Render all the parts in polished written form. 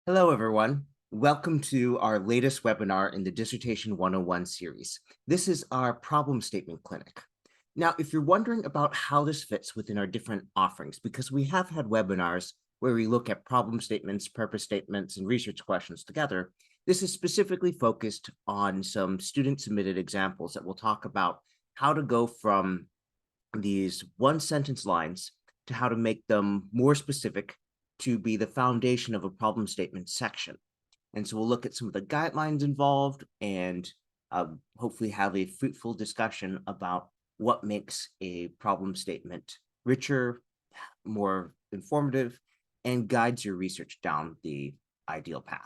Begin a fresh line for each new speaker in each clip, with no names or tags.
Hello, everyone. Welcome to our latest webinar in the Dissertation 101 series. This is our problem statement clinic. Now, if you're wondering about how this fits within our different offerings, because we have had webinars where we look at problem statements, purpose statements, and research questions together, this is specifically focused on some student-submitted examples that will talk about how to go from these one-sentence lines to how to make them more specific to be the foundation of a problem statement section. And so we'll look at some of the guidelines involved and hopefully have a fruitful discussion about what makes a problem statement richer, more informative, and guides your research down the ideal path.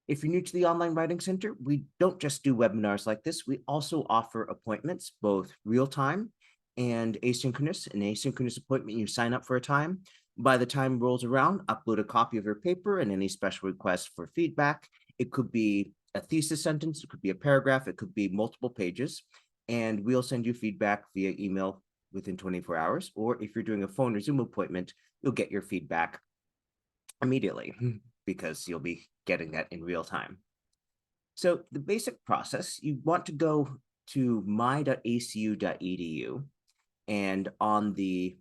If you're new to the Online Writing Center, we don't just do webinars like this. We also offer appointments, both real-time and asynchronous. An asynchronous appointment, you sign up for a time. By the time rolls around, upload a copy of your paper and any special requests for feedback. It could be a thesis sentence, it could be a paragraph, it could be multiple pages, and we'll send you feedback via email within 24 hours. Or if you're doing a phone or Zoom appointment, you'll get your feedback immediately because you'll be getting that in real time. So the basic process, you want to go to my.acu.edu, and on the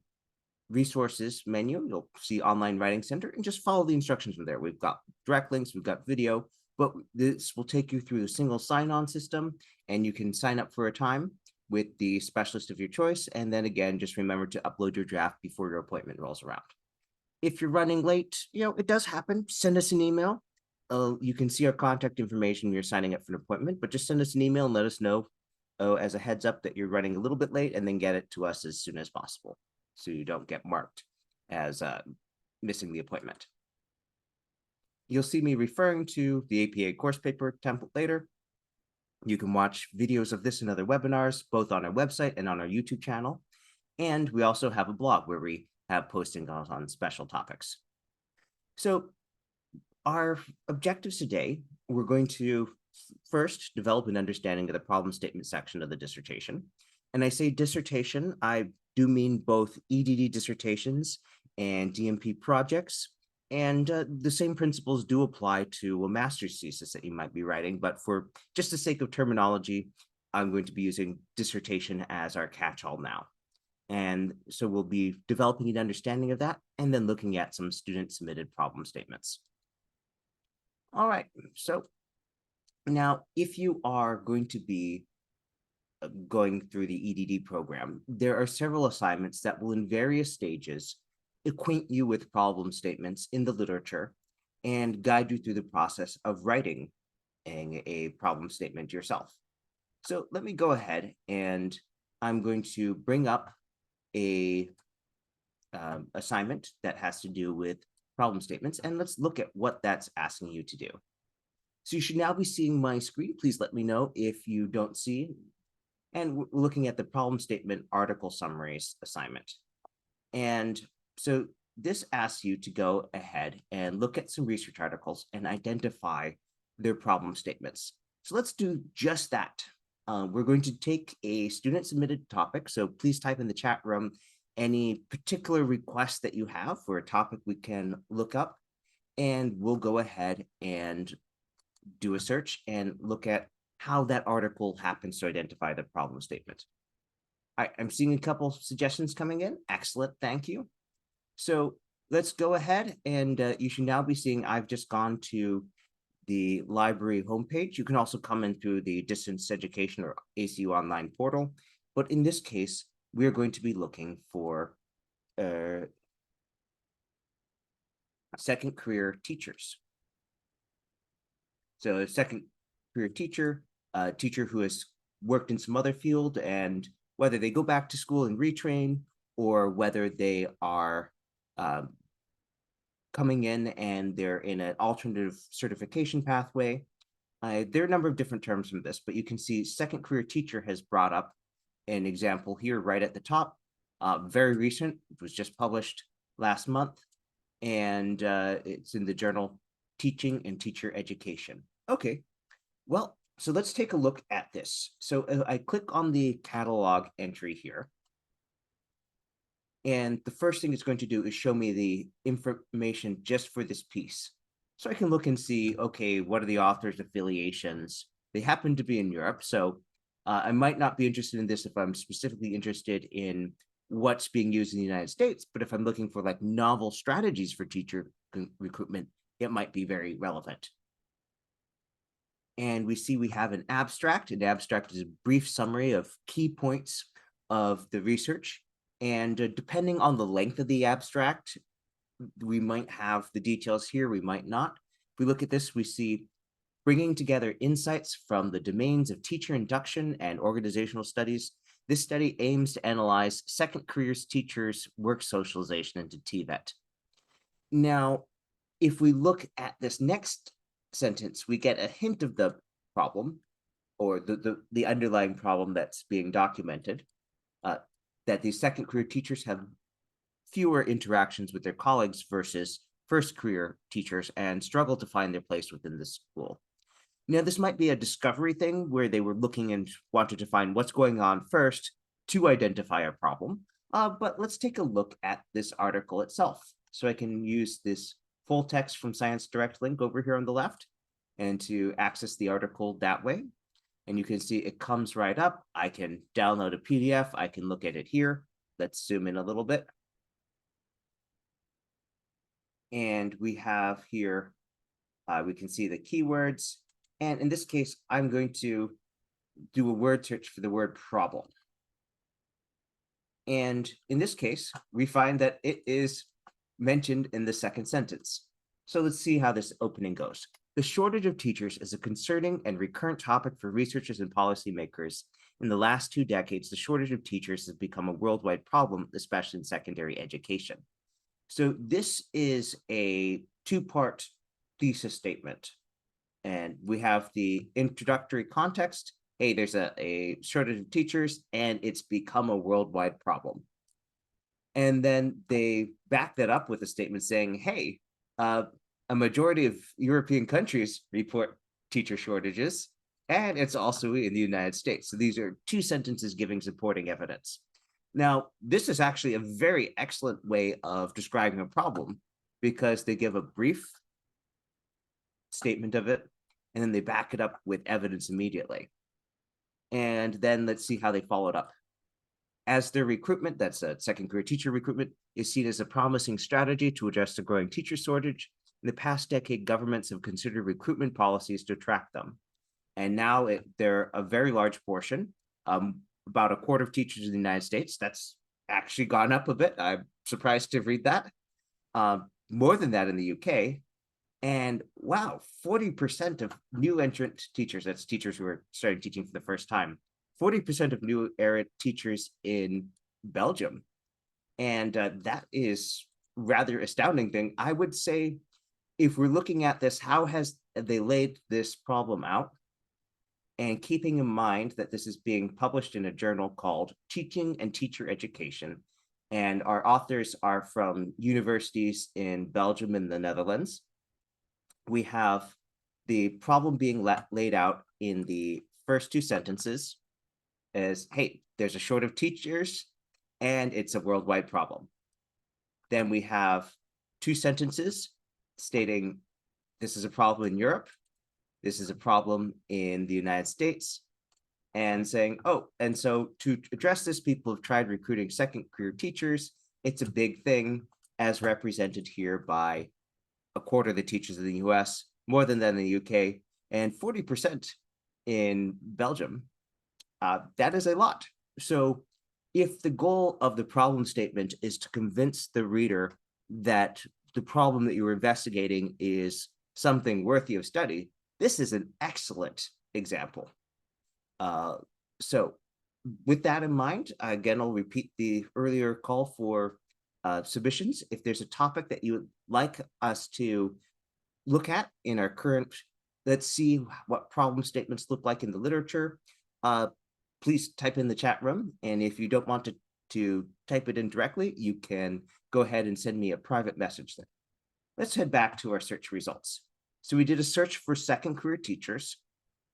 resources menu, you'll see Online Writing Center, and just follow the instructions from there. We've got direct links, we've got video, but this will take you through a single sign-on system, and you can sign up for a time with the specialist of your choice. And then again, just remember to upload your draft before your appointment rolls around. If you're running late, it does happen. Send us an email. You can see our contact information when you're signing up for an appointment, but just send us an email and let us know as a heads up that you're running a little bit late, and then get it to us as soon as possible so you don't get marked as missing the appointment. You'll see me referring to the APA course paper template later. You can watch videos of this and other webinars, both on our website and on our YouTube channel. And we also have a blog where we have postings on special topics. So our objectives today, we're going to first develop an understanding of the problem statement section of the dissertation. And I say dissertation, I do mean both EDD dissertations and DMP projects. And the same principles do apply to a master's thesis that you might be writing, but for just the sake of terminology, I'm going to be using dissertation as our catch-all now. And so we'll be developing an understanding of that and then looking at some student-submitted problem statements. All right, so now if you are going to be going through the EDD program, there are several assignments that will in various stages acquaint you with problem statements in the literature and guide you through the process of writing a problem statement yourself. So let me go ahead and I'm going to bring up a assignment that has to do with problem statements, and let's look at what that's asking you to do. So you should now be seeing my screen. Please let me know if you don't see. And we're looking at the problem statement article summaries assignment. And so this asks you to go ahead and look at some research articles and identify their problem statements. So let's do just that. We're going to take a student submitted topic. So please type in the chat room any particular requests that you have for a topic we can look up, and we'll go ahead and do a search and look at how that article happens to identify the problem statement. I'm seeing a couple suggestions coming in. Excellent, thank you. So let's go ahead, and you should now be seeing I've just gone to the library homepage. You can also come in through the distance education or ACU online portal. But in this case, we're going to be looking for second career teachers. So a second career teacher, a teacher who has worked in some other field, and whether they go back to school and retrain, or whether they are coming in and they're in an alternative certification pathway. There are a number of different terms from this, but you can see second career teacher has brought up an example here right at the top. Very recent, it was just published last month, and it's in the journal Teaching and Teacher Education. Okay, well, so let's take a look at this. So I click on the catalog entry here. And the first thing it's going to do is show me the information just for this piece. So I can look and see, okay, what are the author's affiliations? They happen to be in Europe. So I might not be interested in this if I'm specifically interested in what's being used in the United States. But if I'm looking for like novel strategies for teacher recruitment, it might be very relevant. And we see we have an abstract. An abstract is a brief summary of key points of the research. And depending on the length of the abstract, we might have the details here, we might not. If we look at this, we see bringing together insights from the domains of teacher induction and organizational studies. This study aims to analyze second careers teachers' work socialization into TVET. Now, if we look at this next sentence, we get a hint of the problem or the underlying problem that's being documented, that these second career teachers have fewer interactions with their colleagues versus first career teachers and struggle to find their place within the school. Now, this might be a discovery thing where they were looking and wanted to find what's going on first to identify a problem. But let's take a look at this article itself. So I can use this full text from Science Direct link over here on the left and to access the article that way. And you can see it comes right up. I can download a PDF. I can look at it here. Let's zoom in a little bit. And we have here, we can see the keywords. And in this case, I'm going to do a word search for the word problem. And in this case, we find that it is mentioned in the second sentence. So let's see how this opening goes. The shortage of teachers is a concerning and recurrent topic for researchers and policymakers. In the last 2 decades, the shortage of teachers has become a worldwide problem, especially in secondary education. So this is a 2-part thesis statement. And we have the introductory context. Hey, there's a shortage of teachers and it's become a worldwide problem. And then they back that up with a statement saying, hey, a majority of European countries report teacher shortages, and it's also in the United States. So these are 2 sentences giving supporting evidence. Now, this is actually a very excellent way of describing a problem because they give a brief statement of it, and then they back it up with evidence immediately. And then let's see how they follow it up. As their recruitment, that's a second career teacher recruitment, is seen as a promising strategy to address the growing teacher shortage. In the past decade, governments have considered recruitment policies to attract them. And now they're a very large portion, about a quarter of teachers in the United States. That's actually gone up a bit. I'm surprised to read that. More than that in the UK. And wow, 40% of new entrant teachers, that's teachers who are starting teaching for the first time, 40% of new era teachers in Belgium. And that is rather astounding thing. I would say, if we're looking at this, how has they laid this problem out? And keeping in mind that this is being published in a journal called Teaching and Teacher Education. And our authors are from universities in Belgium and the Netherlands. We have the problem being laid out in the first 2 sentences as, hey, there's a shortage of teachers and it's a worldwide problem. Then we have 2 sentences stating this is a problem in Europe, this is a problem in the United States, and saying, oh, and so to address this, people have tried recruiting second career teachers. It's a big thing, as represented here by a quarter of the teachers in the US, more than that in the UK, and 40% in Belgium. That is a lot. So if the goal of the problem statement is to convince the reader that the problem that you're investigating is something worthy of study, this is an excellent example. So with that in mind, again, I'll repeat the earlier call for submissions. If there's a topic that you would like us to look at in our current, let's see what problem statements look like in the literature, please type in the chat room. And if you don't want to type it in directly, you can go ahead and send me a private message there. Let's head back to our search results. So we did a search for second career teachers.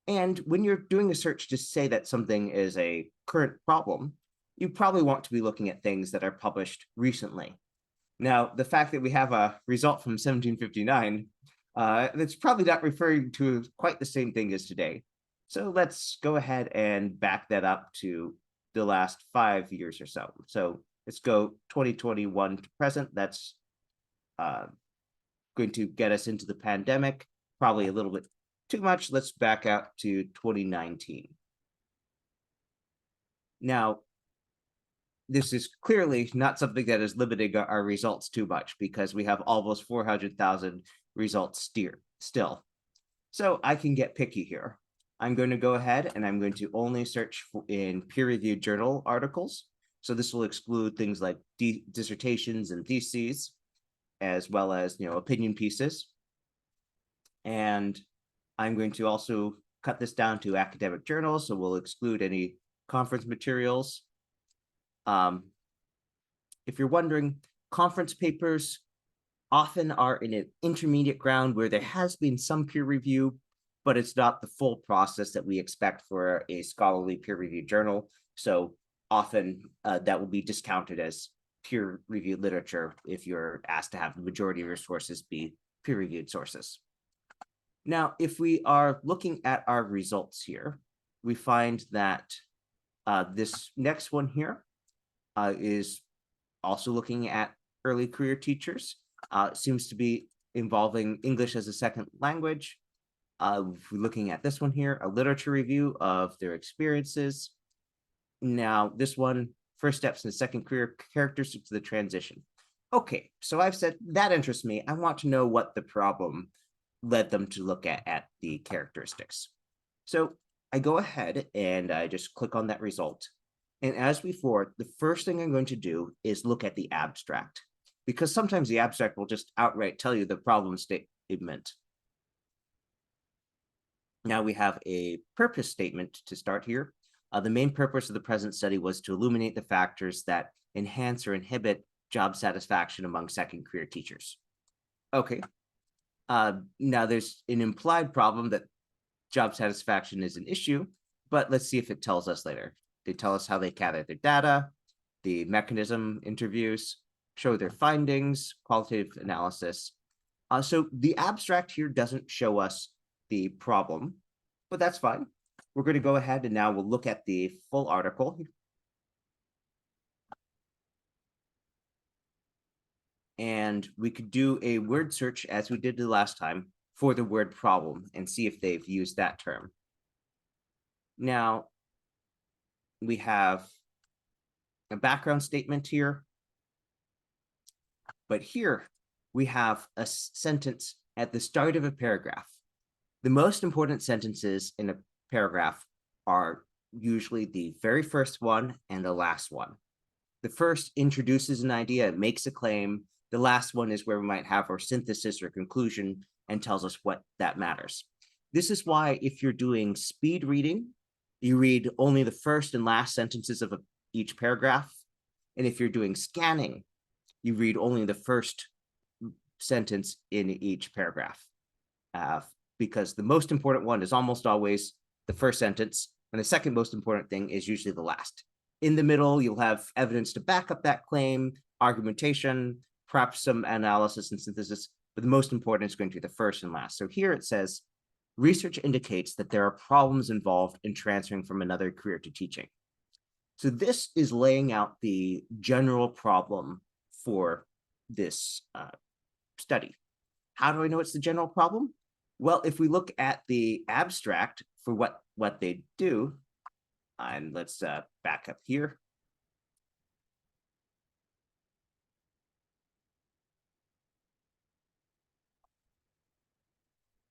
And when you're doing a search to say that something is a current problem, you probably want to be looking at things that are published recently. Now, the fact that we have a result from 1759 That's probably not referring to quite the same thing as today. So let's go ahead and back that up to the last 5 years or so. So let's go 2021 to present. That's going to get us into the pandemic, probably a little bit too much. Let's back out to 2019. Now, this is clearly not something that is limiting our results too much because we have almost 400,000 results still. So I can get picky here. I'm going to go ahead and I'm going to only search in peer-reviewed journal articles. So this will exclude things like dissertations and theses, as well as opinion pieces. And I'm going to also cut this down to academic journals. So we'll exclude any conference materials. If you're wondering, conference papers often are in an intermediate ground where there has been some peer review, but it's not the full process that we expect for a scholarly peer-reviewed journal. So often that will be discounted as peer-reviewed literature if you're asked to have the majority of your sources be peer-reviewed sources. Now, if we are looking at our results here, we find that this next one here is also looking at early career teachers. Seems to be involving English as a second language. If we're looking at this one here, a literature review of their experiences. Now, this one, first steps in the second career, characteristics of the transition. Okay, so I've said that interests me. I want to know what the problem led them to look at the characteristics. So I go ahead and I just click on that result. And as before, the first thing I'm going to do is look at the abstract, because sometimes the abstract will just outright tell you the problem statement. Now we have a purpose statement to start here. The main purpose of the present study was to illuminate the factors that enhance or inhibit job satisfaction among second career teachers. Okay. Now there's an implied problem that job satisfaction is an issue, but let's see if it tells us later. They tell us how they gather their data, the mechanism interviews, show their findings, qualitative analysis. So the abstract here doesn't show us the problem, but that's fine. We're going to go ahead and now we'll look at the full article. And we could do a word search as we did the last time for the word problem and see if they've used that term. Now, we have a background statement here, but here we have a sentence at the start of a paragraph. The most important sentences in a paragraph are usually the very first one and the last one. The first introduces an idea, makes a claim. The last one is where we might have our synthesis or conclusion and tells us what that matters. This is why if you're doing speed reading, you read only the first and last sentences of each paragraph. And if you're doing scanning, you read only the first sentence in each paragraph. Because the most important one is almost always the first sentence, and the second most important thing is usually the last. In the middle, you'll have evidence to back up that claim, argumentation, perhaps some analysis and synthesis, but the most important is going to be the first and last. So here it says, research indicates that there are problems involved in transferring from another career to teaching. So this is laying out the general problem for this study. How do I know it's the general problem? Well, if we look at the abstract for what they do, and let's back up here.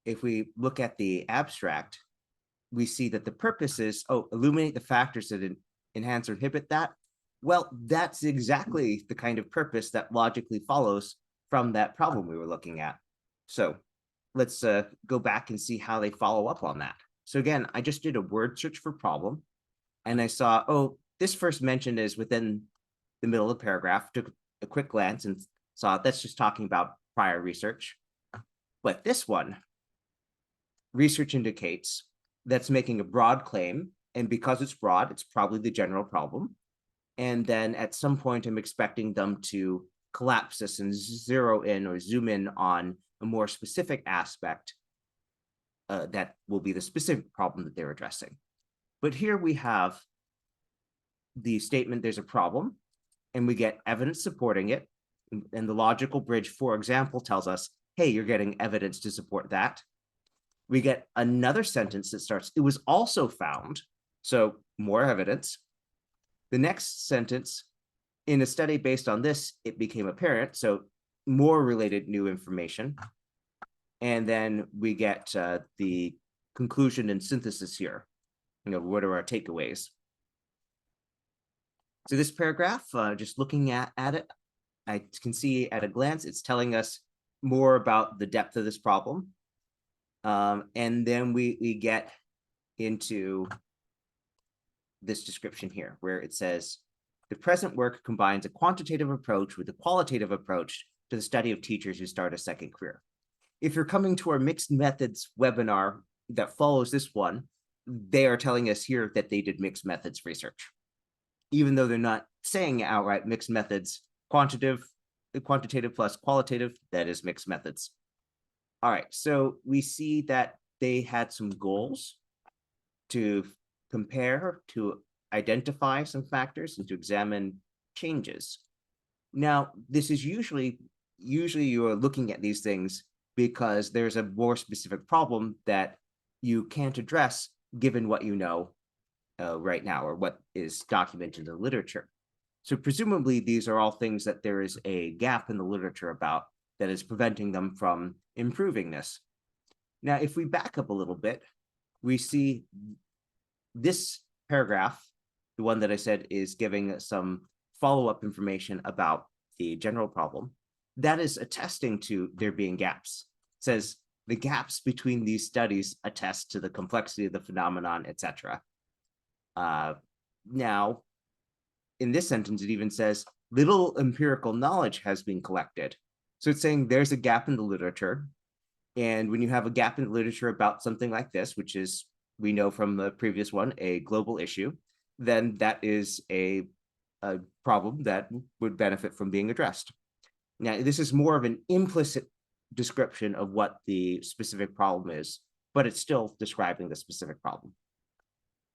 If we look at the abstract, we see that the purpose is, illuminate the factors that enhance or inhibit that. Well, that's exactly the kind of purpose that logically follows from that problem we were looking at. So let's go back and see how they follow up on that. So again, I just did a word search for problem, and I saw, this first mention is within the middle of the paragraph, took a quick glance and saw that's just talking about prior research. But this one, research indicates that's making a broad claim, and because it's broad, it's probably the general problem. And then at some point, I'm expecting them to collapse this and zero in or zoom in on a more specific aspect that will be the specific problem that they're addressing. But here we have the statement, there's a problem, and we get evidence supporting it. And the logical bridge, for example, tells us, hey, you're getting evidence to support that. We get another sentence that starts, it was also found, so more evidence. The next sentence, in a study based on this, it became apparent, so more related new information. And then we get the conclusion and synthesis here. What are our takeaways? So this paragraph, just looking at it, I can see at a glance, it's telling us more about the depth of this problem. And then we get into this description here, where it says, the present work combines a quantitative approach with a qualitative approach to the study of teachers who start a second career. If you're coming to our mixed methods webinar that follows this one, they are telling us here that they did mixed methods research, even though they're not saying outright mixed methods, quantitative plus qualitative, that is mixed methods. All right, so we see that they had some goals to compare, to identify some factors, and to examine changes. Now, this is usually you are looking at these things because there's a more specific problem that you can't address given what you know right now, or what is documented in the literature. So presumably these are all things that there is a gap in the literature about that is preventing them from improving this. Now, if we back up a little bit, we see this paragraph, the one that I said is giving some follow-up information about the general problem, that is attesting to there being gaps. It says the gaps between these studies attest to the complexity of the phenomenon, etc. Now, in this sentence, it even says little empirical knowledge has been collected. So it's saying there's a gap in the literature. And when you have a gap in the literature about something like this, which is, we know from the previous one, a global issue, then that is a problem that would benefit from being addressed. Now, this is more of an implicit description of what the specific problem is, but it's still describing the specific problem.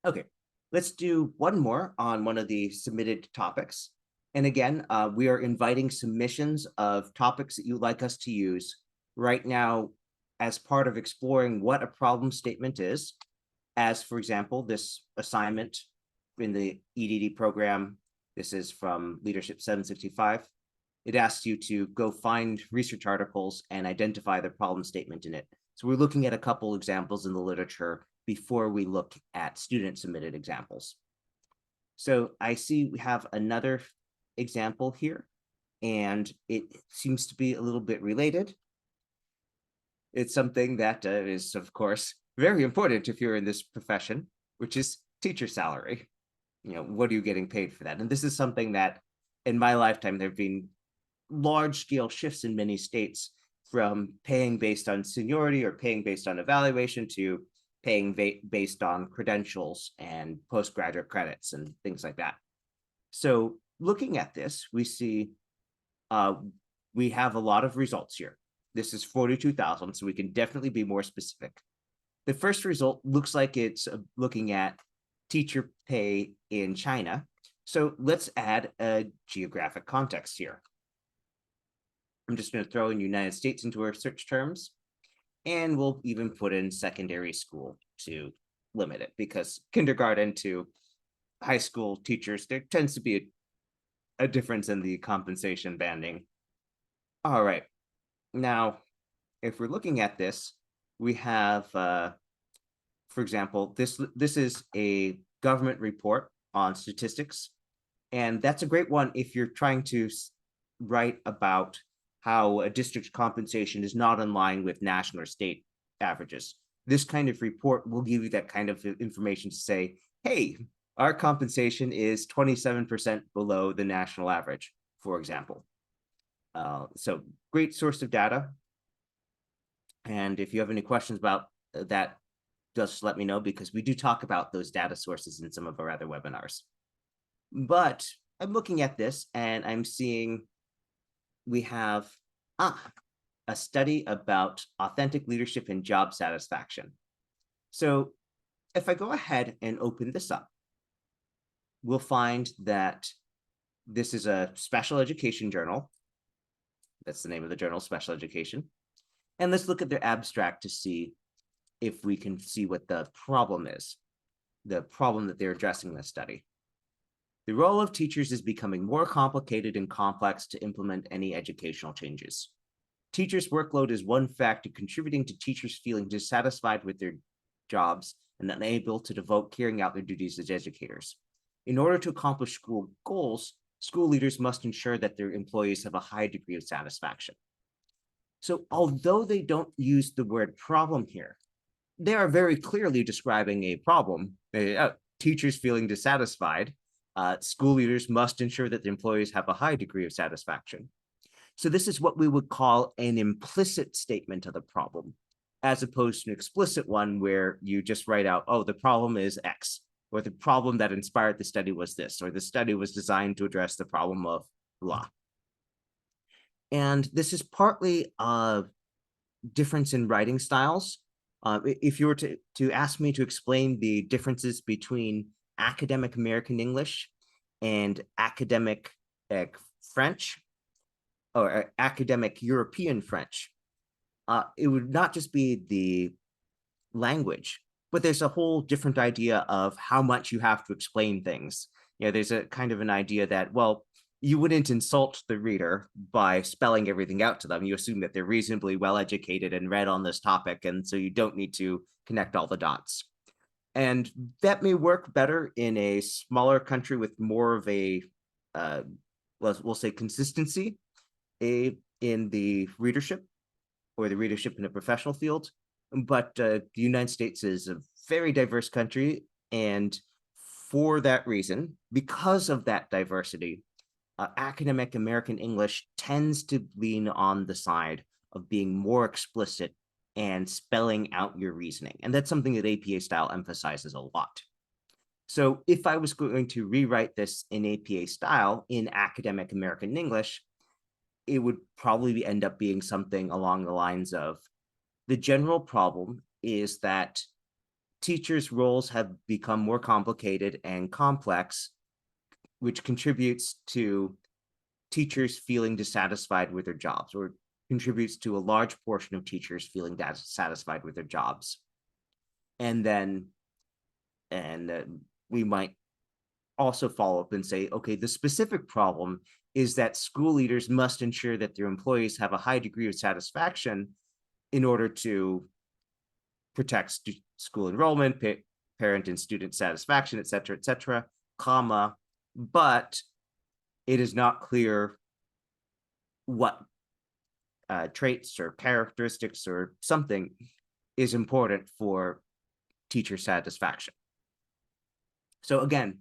Okay, let's do one more on one of the submitted topics. And again, we are inviting submissions of topics that you'd like us to use right now as part of exploring what a problem statement is, as, for example, this assignment in the EDD program. This is from Leadership 765. It asks you to go find research articles and identify the problem statement in it. So we're looking at a couple examples in the literature before we look at student-submitted examples. So I see we have another example here, and it seems to be a little bit related. It's something that is, of course, very important if you're in this profession, which is teacher salary. What are you getting paid for that? And this is something that in my lifetime, there have been large-scale shifts in many states from paying based on seniority or paying based on evaluation to paying based on credentials and postgraduate credits and things like that. So looking at this, we see we have a lot of results here. This is 42,000, so we can definitely be more specific. The first result looks like it's looking at teacher pay in China. So let's add a geographic context here. I'm just going to throw in United States into our search terms, and we'll even put in secondary school to limit it, because kindergarten to high school teachers, there tends to be a difference in the compensation banding. All right. Now, if we're looking at this, we have, for example, this is a government report on statistics, and that's a great one if you're trying to write about how a district's compensation is not in line with national or state averages. This kind of report will give you that kind of information to say, hey, our compensation is 27% below the national average, for example. So great source of data. And if you have any questions about that, just let me know, because we do talk about those data sources in some of our other webinars. But I'm looking at this and I'm seeing we have a study about authentic leadership and job satisfaction. So if I go ahead and open this up, we'll find that this is a special education journal. That's the name of the journal, Special Education. And let's look at their abstract to see if we can see what the problem is, the problem that they're addressing in this study. The role of teachers is becoming more complicated and complex to implement any educational changes. Teachers' workload is one factor contributing to teachers feeling dissatisfied with their jobs and unable to devote carrying out their duties as educators. In order to accomplish school goals, school leaders must ensure that their employees have a high degree of satisfaction. So although they don't use the word problem here, they are very clearly describing a problem. Teachers feeling dissatisfied. School leaders must ensure that the employees have a high degree of satisfaction. So this is what we would call an implicit statement of the problem, as opposed to an explicit one where you just write out, oh, the problem is X, or the problem that inspired the study was this, or the study was designed to address the problem of blah. And this is partly a difference in writing styles. If you were to ask me to explain the differences between academic American English and academic French, or academic European French, it would not just be the language, but there's a whole different idea of how much you have to explain things. There's a kind of an idea that, well, you wouldn't insult the reader by spelling everything out to them. You assume that they're reasonably well educated and read on this topic, and so you don't need to connect all the dots. And that may work better in a smaller country with more of a, we'll say, consistency in the readership, or the readership in a professional field. But the United States is a very diverse country, and for that reason, because of that diversity, academic American English tends to lean on the side of being more explicit and spelling out your reasoning. And that's something that APA style emphasizes a lot. So if I was going to rewrite this in APA style in academic American English, it would probably end up being something along the lines of, the general problem is that teachers' roles have become more complicated and complex, which contributes to teachers feeling dissatisfied with their jobs, or contributes to a large portion of teachers feeling dissatisfied with their jobs. And then, we might also follow up and say, okay, the specific problem is that school leaders must ensure that their employees have a high degree of satisfaction in order to protect school enrollment, parent and student satisfaction, et cetera, comma, but it is not clear what traits or characteristics or something is important for teacher satisfaction. So again,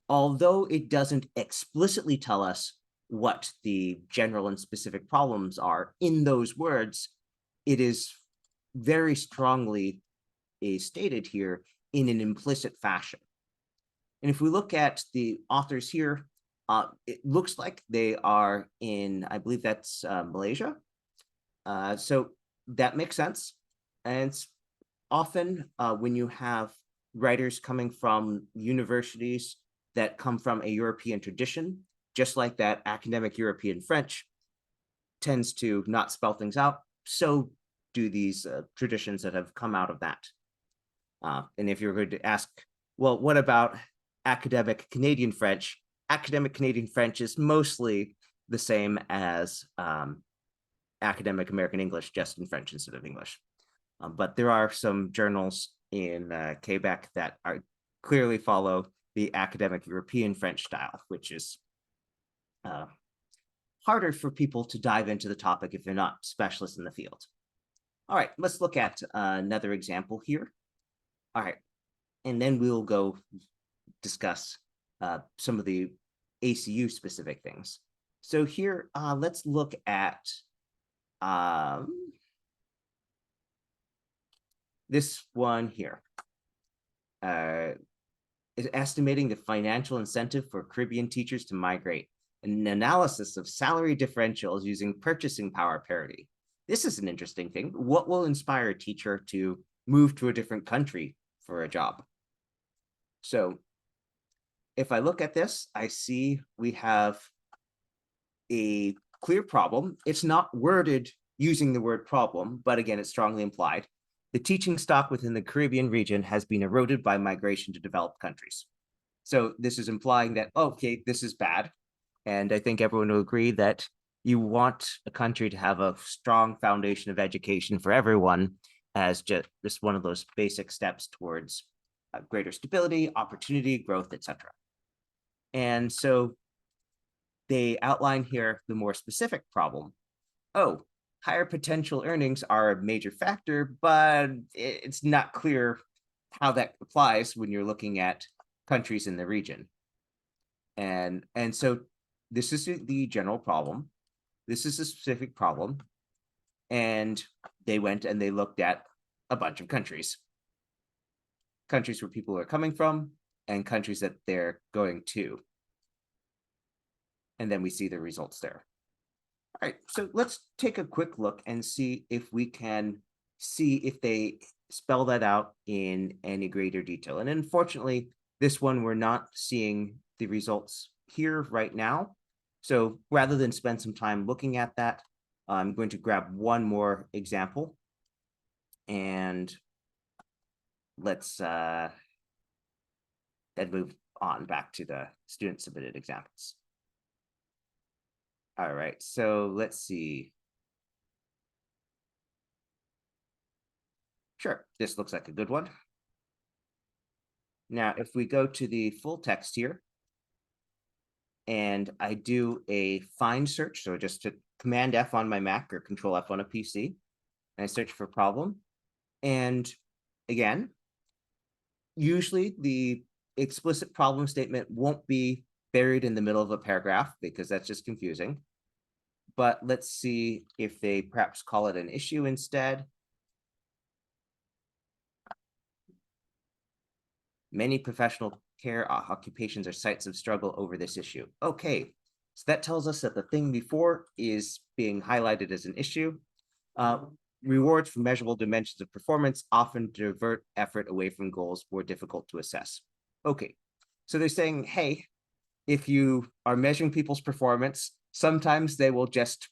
although it doesn't explicitly tell us what the general and specific problems are in those words, it is very strongly stated here in an implicit fashion. And if we look at the authors here, it looks like they are in, I believe that's Malaysia. So that makes sense. And it's often when you have writers coming from universities that come from a European tradition, just like that academic European French tends to not spell things out, so do these traditions that have come out of that. And if you're going to ask, well, what about academic Canadian French? Academic Canadian French is mostly the same as academic American English, just in French instead of English. But there are some journals in Quebec that are clearly follow the academic European French style, which is harder for people to dive into the topic if they're not specialists in the field. All right, let's look at another example here. All right, and then we'll go discuss some of the ACU specific things. So here, let's look at this one here. Is estimating the financial incentive for Caribbean teachers to migrate, an analysis of salary differentials using purchasing power parity. This is an interesting thing. What will inspire a teacher to move to a different country for a job? So if I look at this, I see we have a clear problem. It's not worded using the word problem, but again, it's strongly implied. The teaching stock within the Caribbean region has been eroded by migration to developed countries. So this is implying that, okay, this is bad. And I think everyone will agree that you want a country to have a strong foundation of education for everyone as just one of those basic steps towards greater stability, opportunity, growth, etc. And so they outline here the more specific problem. Oh, higher potential earnings are a major factor, but it's not clear how that applies when you're looking at countries in the region. And so this is the general problem. This is a specific problem. And they went and they looked at a bunch of countries where people are coming from and countries that they're going to. And then we see the results there. All right, so let's take a quick look and see if we can see if they spell that out in any greater detail. And unfortunately, this one, we're not seeing the results here right now. So rather than spend some time looking at that, I'm going to grab one more example and let's then move on back to the student submitted examples. All right, so let's see. Sure, this looks like a good one. Now, if we go to the full text here, and I do a find search, so just to Command F on my Mac or Control F on a PC, and I search for problem. And again, usually the explicit problem statement won't be buried in the middle of a paragraph because that's just confusing. But let's see if they perhaps call it an issue instead. Many professional care occupations are sites of struggle over this issue. Okay, so that tells us that the thing before is being highlighted as an issue. Rewards for measurable dimensions of performance often divert effort away from goals more difficult to assess. Okay, so they're saying, hey, if you are measuring people's performance, sometimes they will just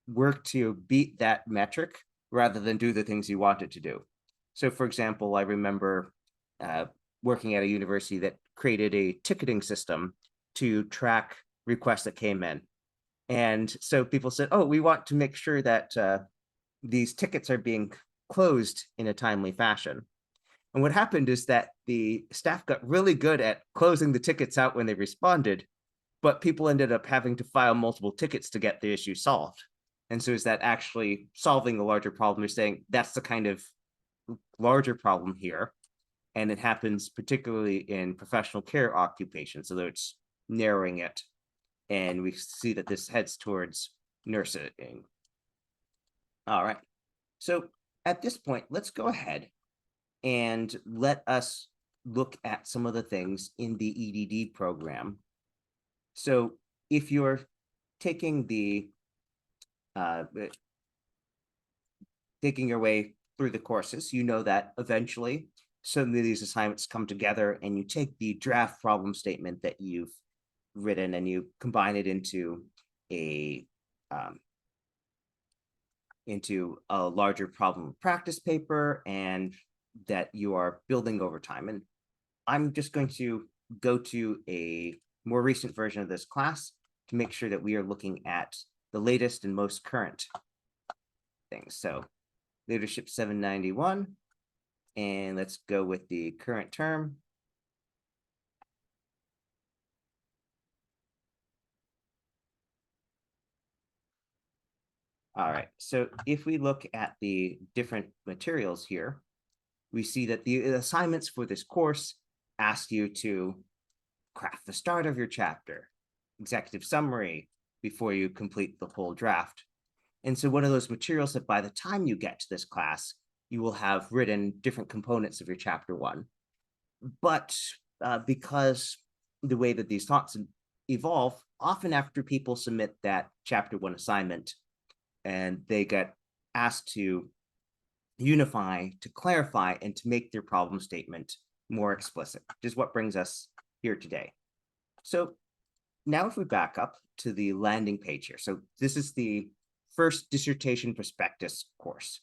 work to beat that metric rather than do the things you want it to do. So for example, I remember working at a university that created a ticketing system to track requests that came in. And so people said, oh, we want to make sure that these tickets are being closed in a timely fashion. And what happened is that the staff got really good at closing the tickets out when they responded, but people ended up having to file multiple tickets to get the issue solved. And so is that actually solving the larger problem? They're saying that's the kind of larger problem here. And it happens particularly in professional care occupations, so it's narrowing it. And we see that this heads towards nursing. All right. So at this point, let's go ahead and let us look at some of the things in the EDD program. So if you're taking taking your way through the courses, you know that eventually some of these assignments come together and you take the draft problem statement that you've written and you combine it into a larger problem practice paper and that you are building over time. And I'm just going to go to a more recent version of this class to make sure that we are looking at the latest and most current things. So Leadership 791, and let's go with the current term. All right, so if we look at the different materials here, we see that the assignments for this course ask you to craft the start of your chapter, executive summary before you complete the whole draft. And so one of those materials that by the time you get to this class, you will have written different components of your chapter one. But because the way that these thoughts evolve, often after people submit that chapter one assignment and they get asked to unify, to clarify, and to make their problem statement more explicit, which is what brings us here today. So now if we back up to the landing page here, so this is the first dissertation prospectus course.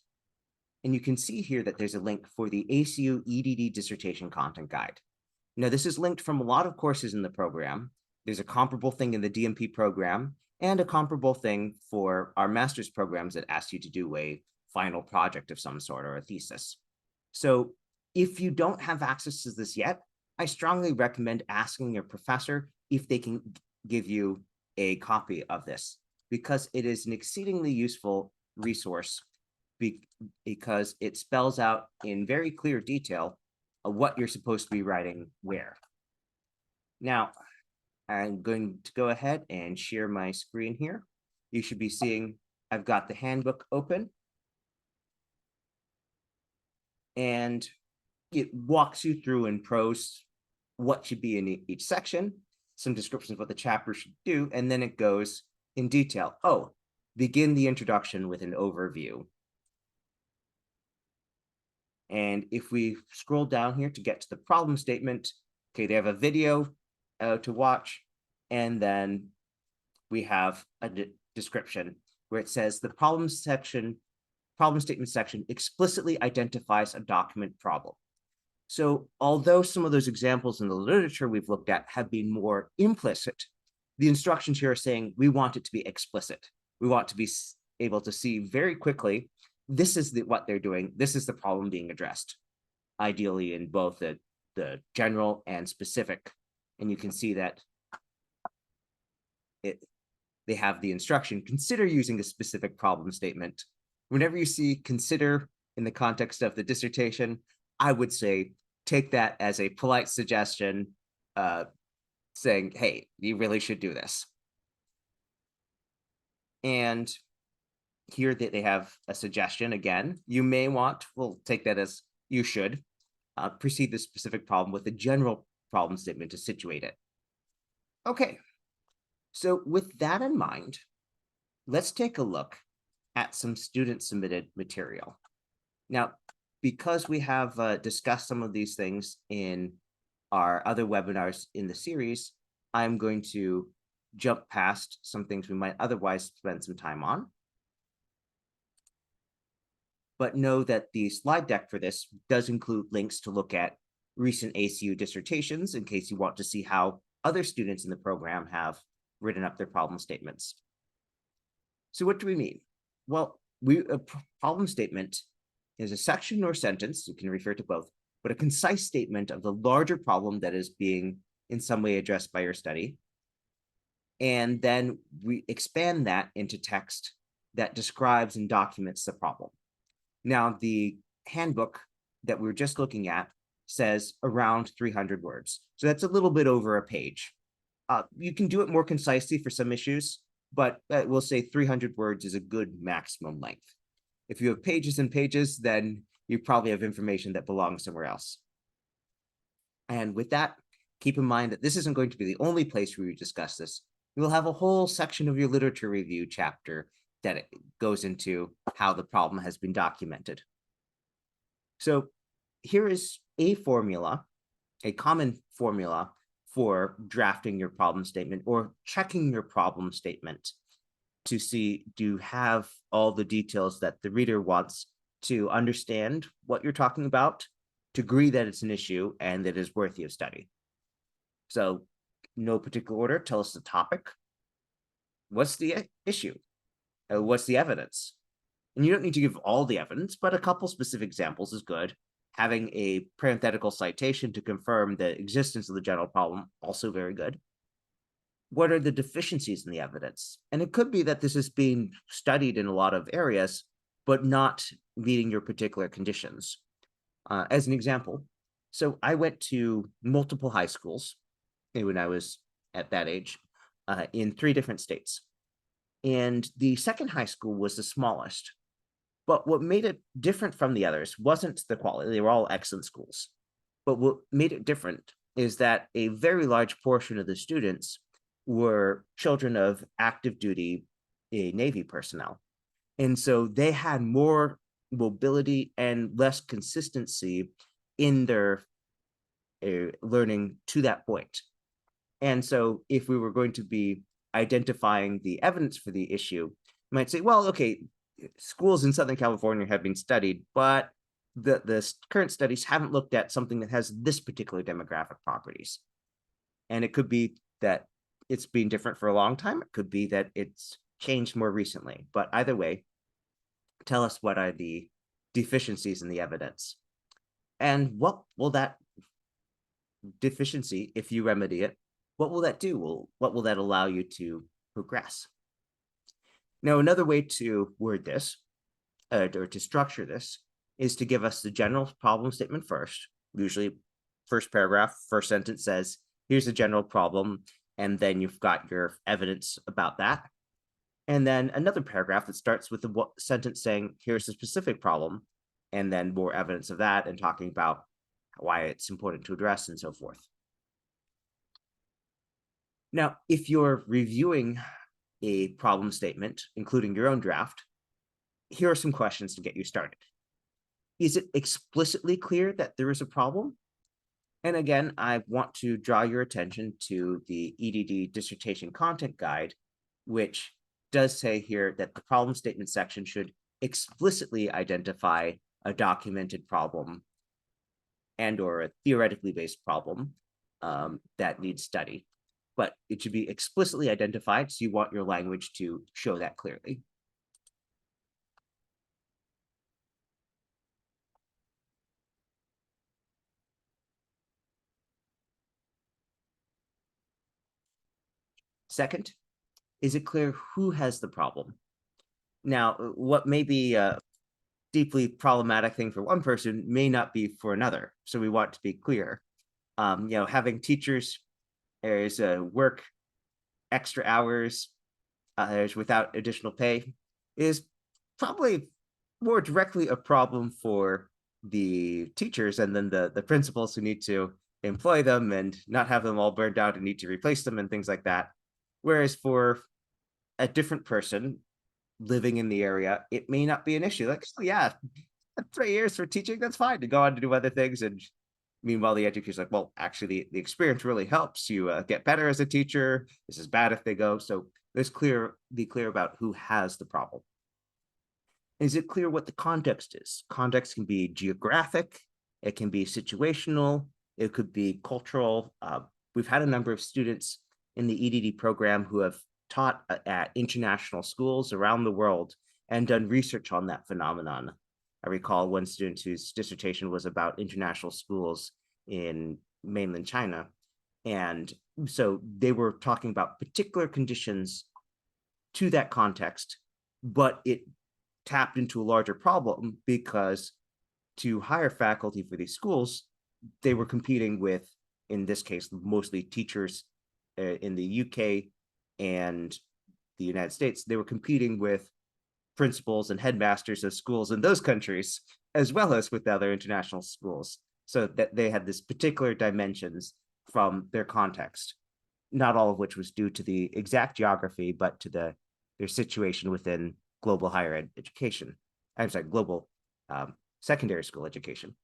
And you can see here that there's a link for the ACU EDD dissertation content guide. Now, this is linked from a lot of courses in the program. There's a comparable thing in the DMP program and a comparable thing for our master's programs that ask you to do a final project of some sort or a thesis. So if you don't have access to this yet, I strongly recommend asking your professor if they can give you a copy of this, because it is an exceedingly useful resource because it spells out in very clear detail what you're supposed to be writing where. Now, I'm going to go ahead and share my screen here. You should be seeing I've got the handbook open. And it walks you through in prose what should be in each section, some descriptions of what the chapter should do, and then it goes in detail. Oh, begin the introduction with an overview. And if we scroll down here to get to the problem statement, okay, they have a video to watch, and then we have a description where it says the problem statement section explicitly identifies a document problem. So although some of those examples in the literature we've looked at have been more implicit, the instructions here are saying we want it to be explicit. We want to be able to see very quickly, this is what they're doing. This is the problem being addressed, ideally in both the general and specific. And you can see that they have the instruction, consider using a specific problem statement. Whenever you see consider in the context of the dissertation, I would say take that as a polite suggestion, saying, hey, you really should do this. And here they have a suggestion again. You may want, we'll take that as you should, precede the specific problem with a general problem statement to situate it. Okay, so with that in mind, let's take a look at some student-submitted material. Now, because we have discussed some of these things in our other webinars in the series, I'm going to jump past some things we might otherwise spend some time on. But know that the slide deck for this does include links to look at recent ACU dissertations in case you want to see how other students in the program have written up their problem statements. So what do we mean? Well, a problem statement is a section or sentence, you can refer to both, but a concise statement of the larger problem that is being in some way addressed by your study. And then we expand that into text that describes and documents the problem. Now, the handbook that we were just looking at says around 300 words. So that's a little bit over a page. You can do it more concisely for some issues, but we'll say 300 words is a good maximum length. If you have pages and pages, then you probably have information that belongs somewhere else. And with that, keep in mind that this isn't going to be the only place where we discuss this. We'll have a whole section of your literature review chapter that it goes into how the problem has been documented. So here is a formula, a common formula for drafting your problem statement or checking your problem statement to see, do you have all the details that the reader wants to understand what you're talking about, to agree that it's an issue and that it is worthy of study. So no particular order, tell us the topic. What's the issue? What's the evidence? And you don't need to give all the evidence, but a couple specific examples is good. Having a parenthetical citation to confirm the existence of the general problem, also very good. What are the deficiencies in the evidence? And it could be that this is being studied in a lot of areas, but not meeting your particular conditions. As an example, so I went to multiple high schools when I was at that age in 3 different states. And the second high school was the smallest. But what made it different from the others wasn't the quality. They were all excellent schools. But what made it different is that a very large portion of the students were children of active duty Navy personnel. And so they had more mobility and less consistency in their learning to that point. And so if we were going to be identifying the evidence for the issue, you might say, well, okay, schools in Southern California have been studied, but the current studies haven't looked at something that has this particular demographic properties. And it could be that it's been different for a long time. It could be that it's changed more recently. But either way, tell us what are the deficiencies in the evidence. And what will that deficiency, if you remedy it, what will that do? What will that allow you to progress? Now, another way to word this, or to structure this, is to give us the general problem statement first. Usually, first paragraph, first sentence says, here's the general problem, and then you've got your evidence about that. And then another paragraph that starts with the sentence saying, here's the specific problem, and then more evidence of that and talking about why it's important to address and so forth. Now, if you're reviewing a problem statement, including your own draft, here are some questions to get you started. Is it explicitly clear that there is a problem? And again, I want to draw your attention to the EDD dissertation content guide, which does say here that the problem statement section should explicitly identify a documented problem and or a theoretically based problem that needs study. But it should be explicitly identified, so you want your language to show that clearly. Second, is it clear who has the problem? Now, what may be a deeply problematic thing for one person may not be for another. So we want to be clear. Having teachers is work extra hours without additional pay is probably more directly a problem for the teachers and then the principals who need to employ them and not have them all burned out and need to replace them and things like that. Whereas for a different person living in the area, it may not be an issue. Like, oh, yeah, 3 years for teaching, that's fine to go on to do other things. And meanwhile, the educator's like, well, actually, the experience really helps you get better as a teacher. This is bad if they go. So let's be clear about who has the problem. Is it clear what the context is? Context can be geographic, it can be situational, it could be cultural. We've had a number of students in the EDD program who have taught at international schools around the world and done research on that phenomenon. I recall one student whose dissertation was about international schools in mainland China. And so they were talking about particular conditions to that context, but it tapped into a larger problem because to hire faculty for these schools, they were competing with, in this case, mostly teachers in the UK and the United States. They were competing with principals and headmasters of schools in those countries, as well as with other international schools. So that they had this particular dimensions from their context, not all of which was due to the exact geography, but to their situation within global higher education. I'm sorry, global secondary school education.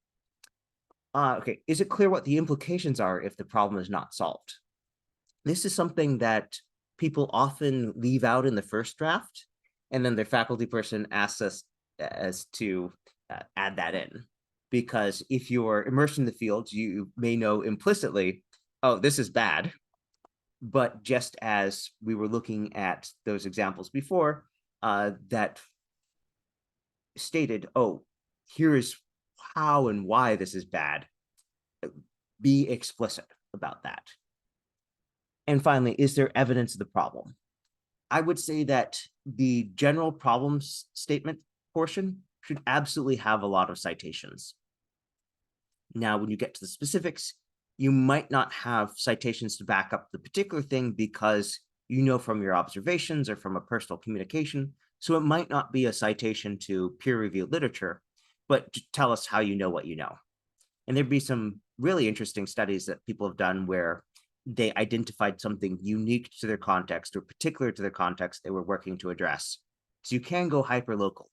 Okay, is it clear what the implications are if the problem is not solved? This is something that people often leave out in the first draft, and then their faculty person asks us as to add that in. Because if you're immersed in the field, you may know implicitly, oh, this is bad. But just as we were looking at those examples before, that stated, oh, here is how and why this is bad. Be explicit about that. And finally, is there evidence of the problem? I would say that the general problem statement portion should absolutely have a lot of citations. Now, when you get to the specifics, you might not have citations to back up the particular thing because you know from your observations or from a personal communication. So it might not be a citation to peer-reviewed literature, but tell us how you know what you know. And there'd be some really interesting studies that people have done where they identified something unique to their context or particular to their context they were working to address. So you can go hyper-local,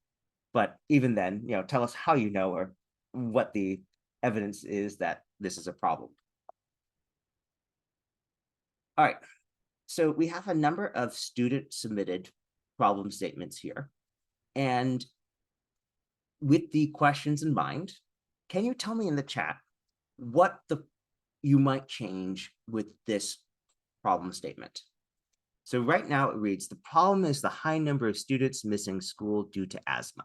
but even then, tell us how you know or what the evidence is that this is a problem. All right, so we have a number of student-submitted problem statements here. And with the questions in mind, can you tell me in the chat what you might change with this problem statement? So right now it reads, the problem is the high number of students missing school due to asthma.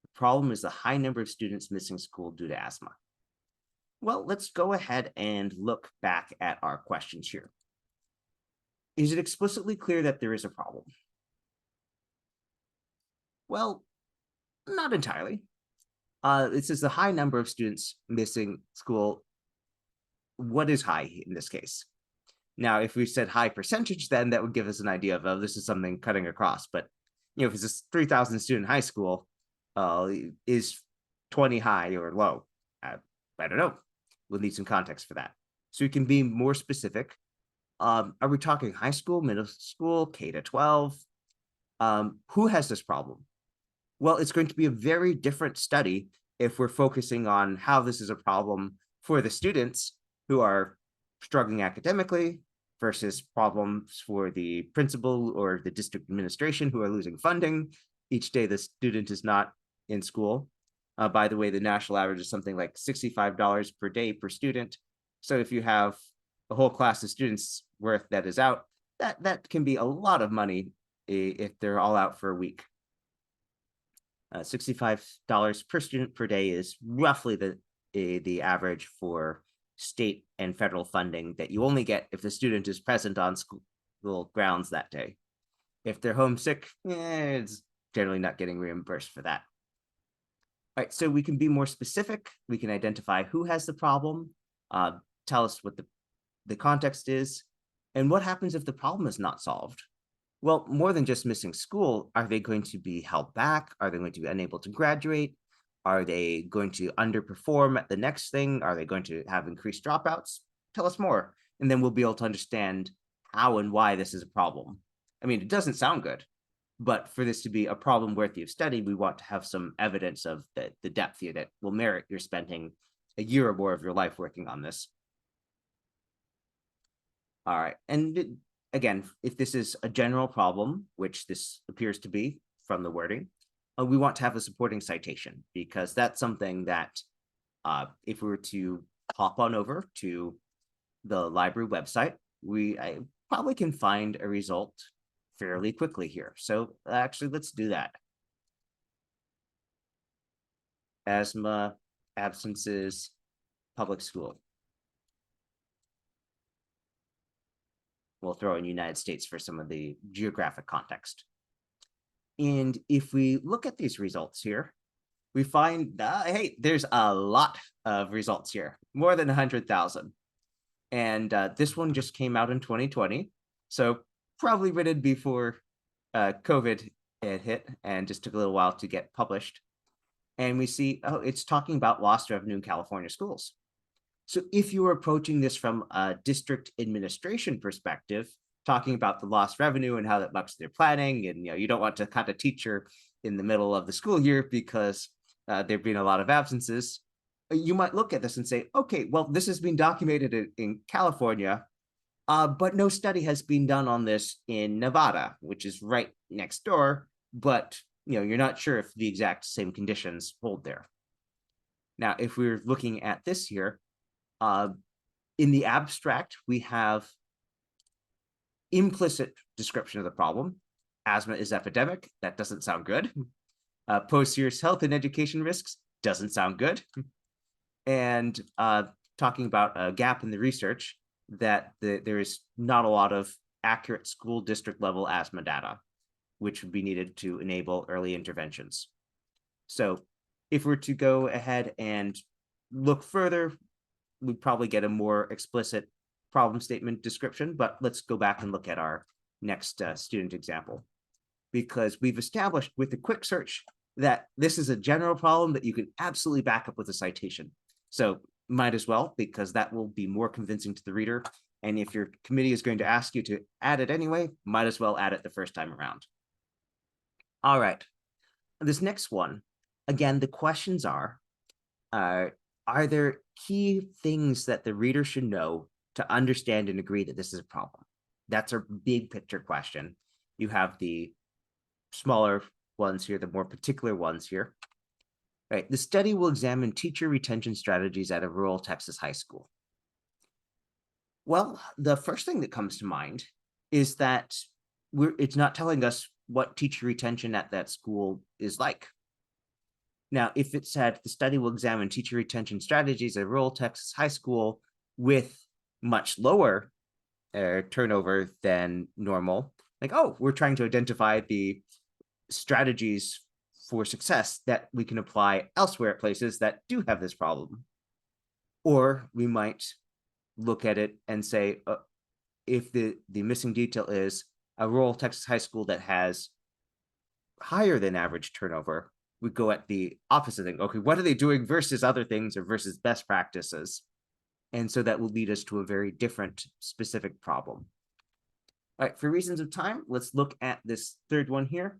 The problem is the high number of students missing school due to asthma. Well, let's go ahead and look back at our questions here. Is it explicitly clear that there is a problem? Well, not entirely. It says the high number of students missing school. What is high in this case? Now, if we said high percentage, then that would give us an idea of, oh, this is something cutting across. But if it's a 3,000 student high school, is 20 high or low? I don't know. We'll need some context for that. So we can be more specific. Are we talking high school, middle school, K to 12? Who has this problem? Well, it's going to be a very different study if we're focusing on how this is a problem for the students who are struggling academically versus problems for the principal or the district administration who are losing funding each day the student is not in school. By the way, the national average is something like $65 per day per student. So if you have a whole class of students worth that is out, that can be a lot of money if they're all out for a week. $65 per student per day is roughly the average for state and federal funding that you only get if the student is present on school grounds that day. If they're homesick, it's generally not getting reimbursed for that. All right, so we can be more specific. We can identify who has the problem, tell us what the context is, and what happens if the problem is not solved. Well, more than just missing school, are they going to be held back? Are they going to be unable to graduate? Are they going to underperform at the next thing? Are they going to have increased dropouts? Tell us more, and then we'll be able to understand how and why this is a problem. I mean, it doesn't sound good, but for this to be a problem worthy of study, we want to have some evidence of the depth here that will merit your spending a year or more of your life working on this. All right, and again, if this is a general problem, which this appears to be from the wording, we want to have a supporting citation, because that's something that if we were to hop on over to the library website, I probably can find a result fairly quickly here. So actually, let's do that. Asthma, absences, public school. We'll throw in United States for some of the geographic context. And if we look at these results here, we find, hey, there's a lot of results here, more than 100,000. And this one just came out in 2020. So probably written before COVID had hit and just took a little while to get published. And we see, oh, it's talking about lost revenue in California schools. So if you were approaching this from a district administration perspective, talking about the lost revenue and how that affects their planning, and you don't want to cut a teacher in the middle of the school year because there've been a lot of absences, you might look at this and say, okay, well, this has been documented in California, but no study has been done on this in Nevada, which is right next door, but you're not sure if the exact same conditions hold there. Now, if we're looking at this here, in the abstract, we have implicit description of the problem. Asthma is epidemic. That doesn't sound good. Post-serious health and education risks doesn't sound good. And talking about a gap in the research, that there is not a lot of accurate school district level asthma data, which would be needed to enable early interventions. So if we're to go ahead and look further, we'd probably get a more explicit problem statement description, but let's go back and look at our next student example, because we've established with a quick search that this is a general problem that you can absolutely back up with a citation. So might as well, because that will be more convincing to the reader. And if your committee is going to ask you to add it anyway, might as well add it the first time around. All right. This next one, again, the questions uh, are there key things that the reader should know to understand and agree that this is a problem? That's a big picture question. You have the smaller ones here, the more particular ones here. Right. The study will examine teacher retention strategies at a rural Texas high school. Well, the first thing that comes to mind is that it's not telling us what teacher retention at that school is like. Now, if it said the study will examine teacher retention strategies at rural Texas high school with much lower turnover than normal, like, oh, we're trying to identify the strategies for success that we can apply elsewhere at places that do have this problem. Or we might look at it and say, if the missing detail is a rural Texas high school that has higher than average turnover, we go at the opposite thing. Okay, what are they doing versus other things or versus best practices? And so that will lead us to a very different specific problem. All right, for reasons of time, let's look at this third one here.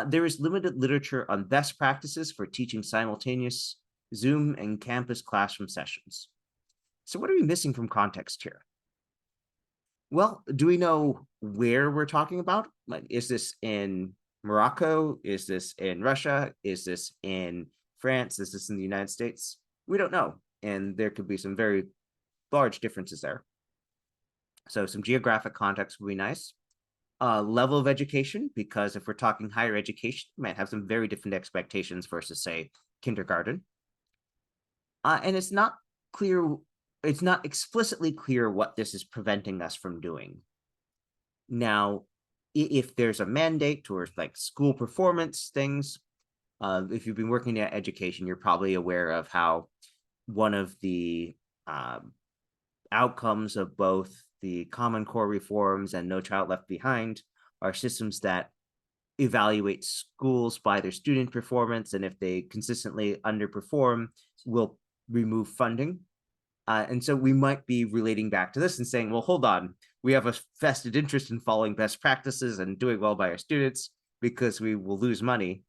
There is limited literature on best practices for teaching simultaneous Zoom and campus classroom sessions. So what are we missing from context here? Well, do we know where we're talking about? Like, is this in Morocco? Is this in Russia? Is this in France? Is this in the United States? We don't know. And there could be some very large differences there. So some geographic context would be nice. Level of education, because if we're talking higher education, we might have some very different expectations versus, say, kindergarten. And it's not clear, it's not explicitly clear what this is preventing us from doing. Now, if there's a mandate towards like school performance things, if you've been working at education, you're probably aware of how one of the outcomes of both the Common Core reforms and No Child Left Behind are systems that evaluate schools by their student performance, and if they consistently underperform, will remove funding. And so we might be relating back to this and saying, well, hold on, we have a vested interest in following best practices and doing well by our students because we will lose money.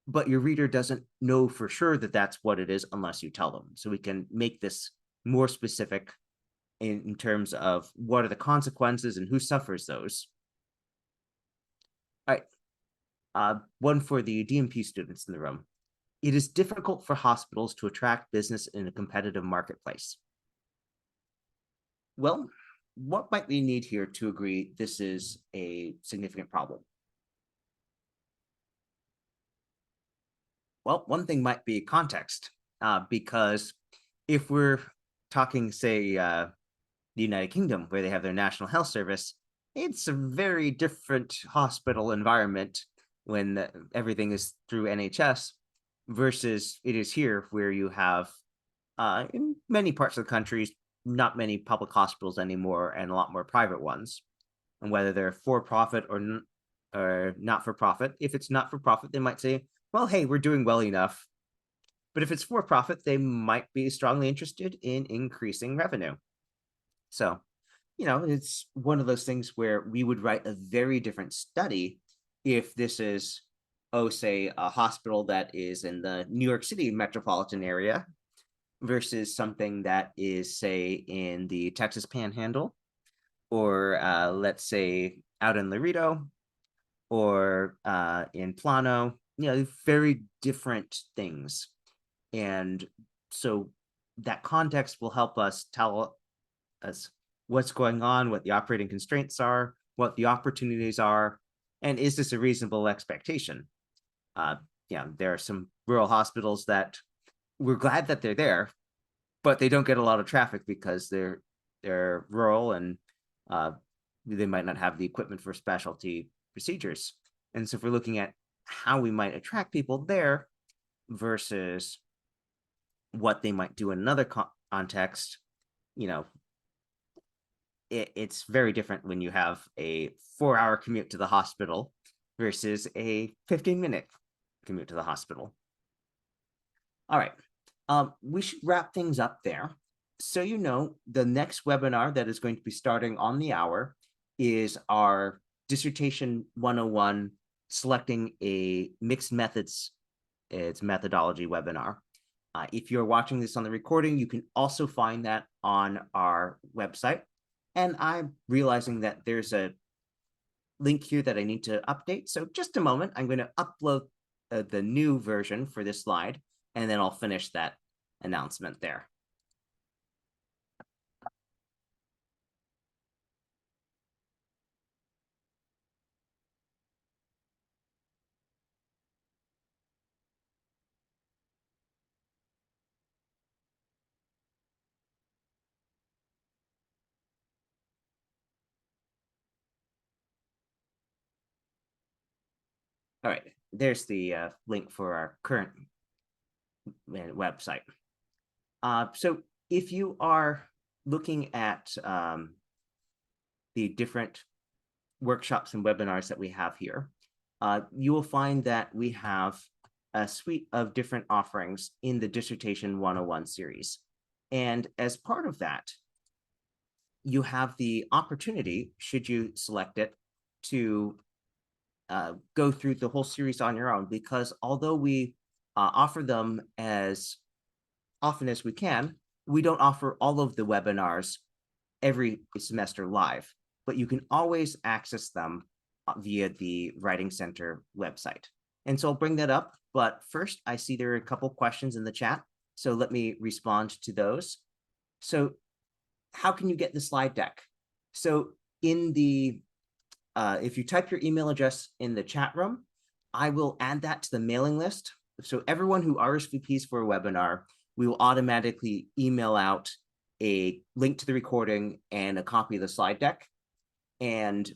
But your reader doesn't know for sure that that's what it is unless you tell them. So we can make this more specific in terms of what are the consequences and who suffers those. All right, one for the DMP students in the room. It is difficult for hospitals to attract business in a competitive marketplace. Well, what might we need here to agree this is a significant problem? Well, one thing might be context, because if we're talking, say, the United Kingdom, where they have their National Health Service, it's a very different hospital environment when everything is through NHS versus it is here, where you have, in many parts of the country, not many public hospitals anymore and a lot more private ones. And whether they're for profit or not for profit, if it's not for profit, they might say, well, hey, we're doing well enough. But if it's for profit, they might be strongly interested in increasing revenue. So, it's one of those things where we would write a very different study if this is, say, a hospital that is in the New York City metropolitan area versus something that is, say, in the Texas Panhandle, or let's say out in Laredo, or in Plano, very different things. And so that context will help us tell us what's going on, what the operating constraints are, what the opportunities are, and is this a reasonable expectation? There are some rural hospitals that we're glad that they're there, but they don't get a lot of traffic because they're rural and they might not have the equipment for specialty procedures. And so if we're looking at how we might attract people there versus what they might do in another context, it's very different when you have a 4-hour commute to the hospital versus a 15-minute commute to the hospital. All right, we should wrap things up there. So the next webinar that is going to be starting on the hour is our Dissertation 101 selecting a mixed methods, it's methodology webinar. If you're watching this on the recording, you can also find that on our website. And I'm realizing that there's a link here that I need to update. So just a moment, I'm going to upload the new version for this slide, and then I'll finish that announcement there. All right, there's the link for our current website. So if you are looking at the different workshops and webinars that we have here, you will find that we have a suite of different offerings in the Dissertation 101 series. And as part of that, you have the opportunity, should you select it, to go through the whole series on your own, because although we offer them as often as we can, we don't offer all of the webinars every semester live, but you can always access them via the Writing Center website. And so I'll bring that up, but first I see there are a couple questions in the chat, so let me respond to those. So how can you get the slide deck? So in the if you type your email address in the chat room, I will add that to the mailing list. So everyone who RSVPs for a webinar, we will automatically email out a link to the recording and a copy of the slide deck. And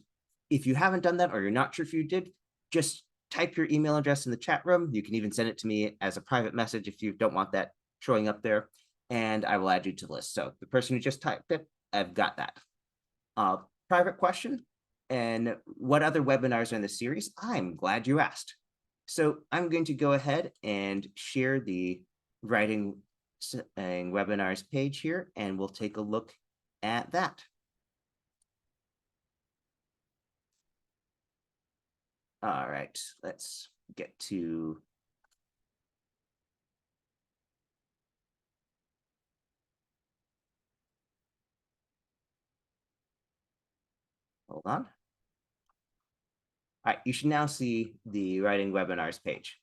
if you haven't done that, or you're not sure if you did, just type your email address in the chat room. You can even send it to me as a private message if you don't want that showing up there, and I will add you to the list. So the person who just typed it, I've got that. Private question, and what other webinars are in the series? I'm glad you asked. So I'm going to go ahead and share the writing and webinars page here, and we'll take a look at that. All right, let's get to hold on. All right, you should now see the writing webinars page.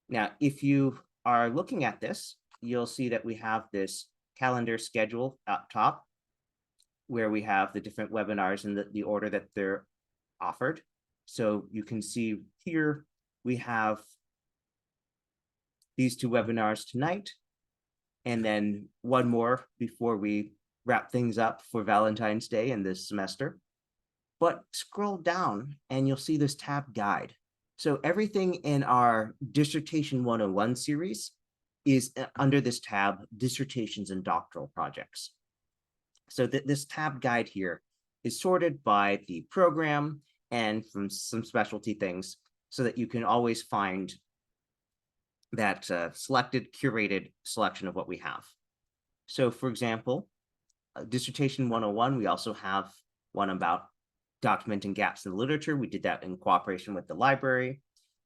Now, if you are looking at this, you'll see that we have this calendar schedule up top, where we have the different webinars in the order that they're offered. So you can see here, we have these two webinars tonight, and then one more before we wrap things up for Valentine's Day in this semester. But scroll down and you'll see this tab guide. So everything in our Dissertation 101 series is under this tab, Dissertations and Doctoral Projects. So this tab guide here is sorted by the program and from some specialty things, so that you can always find that selected, curated selection of what we have. So for example, Dissertation 101, we also have one about documenting gaps in the literature. We did that in cooperation with the library,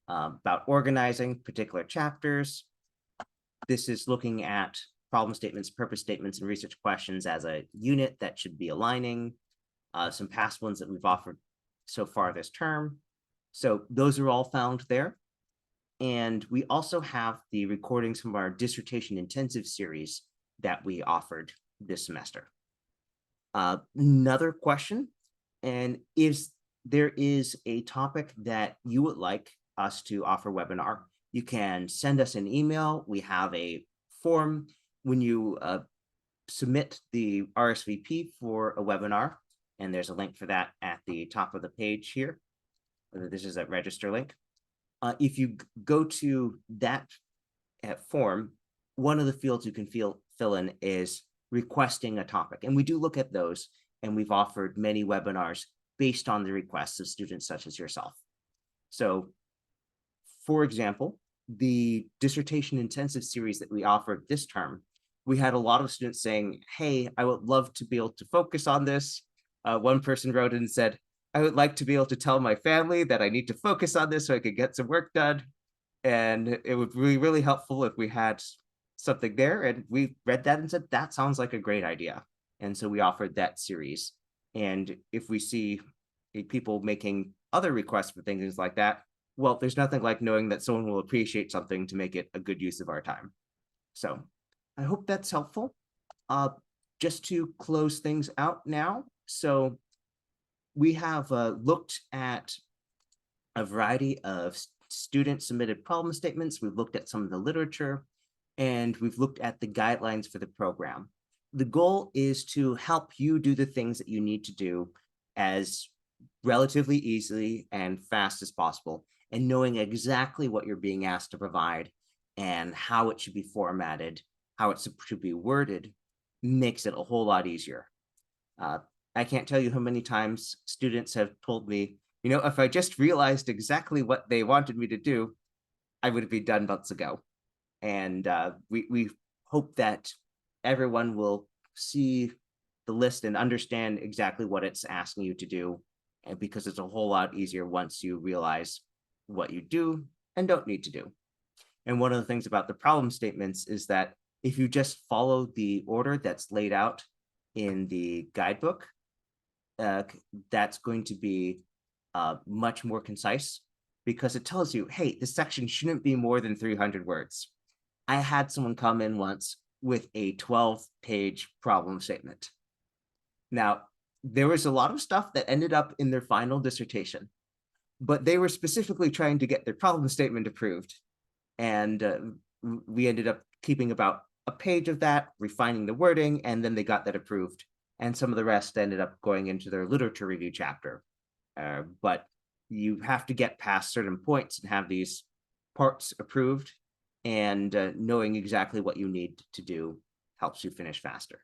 about organizing particular chapters. This is looking at problem statements, purpose statements, and research questions as a unit that should be aligning. Some past ones that we've offered so far this term. So those are all found there. And we also have the recordings from our dissertation intensive series that we offered this semester. Another question, and if there is a topic that you would like us to offer webinar, you can send us an email. We have a form when you submit the RSVP for a webinar, and there's a link for that at the top of the page here. This is a register link. If you go to that form, one of the fields you can fill in is requesting a topic. And we do look at those, and we've offered many webinars based on the requests of students such as yourself. So, for example, the dissertation intensive series that we offered this term, we had a lot of students saying, hey, I would love to be able to focus on this. One person wrote in and said, I would like to be able to tell my family that I need to focus on this so I could get some work done. And it would be really helpful if we had something there. And we read that and said, that sounds like a great idea. And so we offered that series. And if we see people making other requests for things like that, well, there's nothing like knowing that someone will appreciate something to make it a good use of our time. So I hope that's helpful. Just to close things out now. So we have looked at a variety of student submitted problem statements. We've looked at some of the literature, and we've looked at the guidelines for the program. The goal is to help you do the things that you need to do as relatively easily and fast as possible, and knowing exactly what you're being asked to provide and how it should be formatted, how it should be worded, makes it a whole lot easier. I can't tell you how many times students have told me, if I just realized exactly what they wanted me to do, I would have been done months ago. And we hope that everyone will see the list and understand exactly what it's asking you to do, and because it's a whole lot easier once you realize what you do and don't need to do. And one of the things about the problem statements is that if you just follow the order that's laid out in the guidebook, that's going to be much more concise, because it tells you, hey, this section shouldn't be more than 300 words. I had someone come in once with a 12-page problem statement. Now, there was a lot of stuff that ended up in their final dissertation, but they were specifically trying to get their problem statement approved. And we ended up keeping about a page of that, refining the wording, and then they got that approved. And some of the rest ended up going into their literature review chapter. But you have to get past certain points and have these parts approved, and knowing exactly what you need to do helps you finish faster.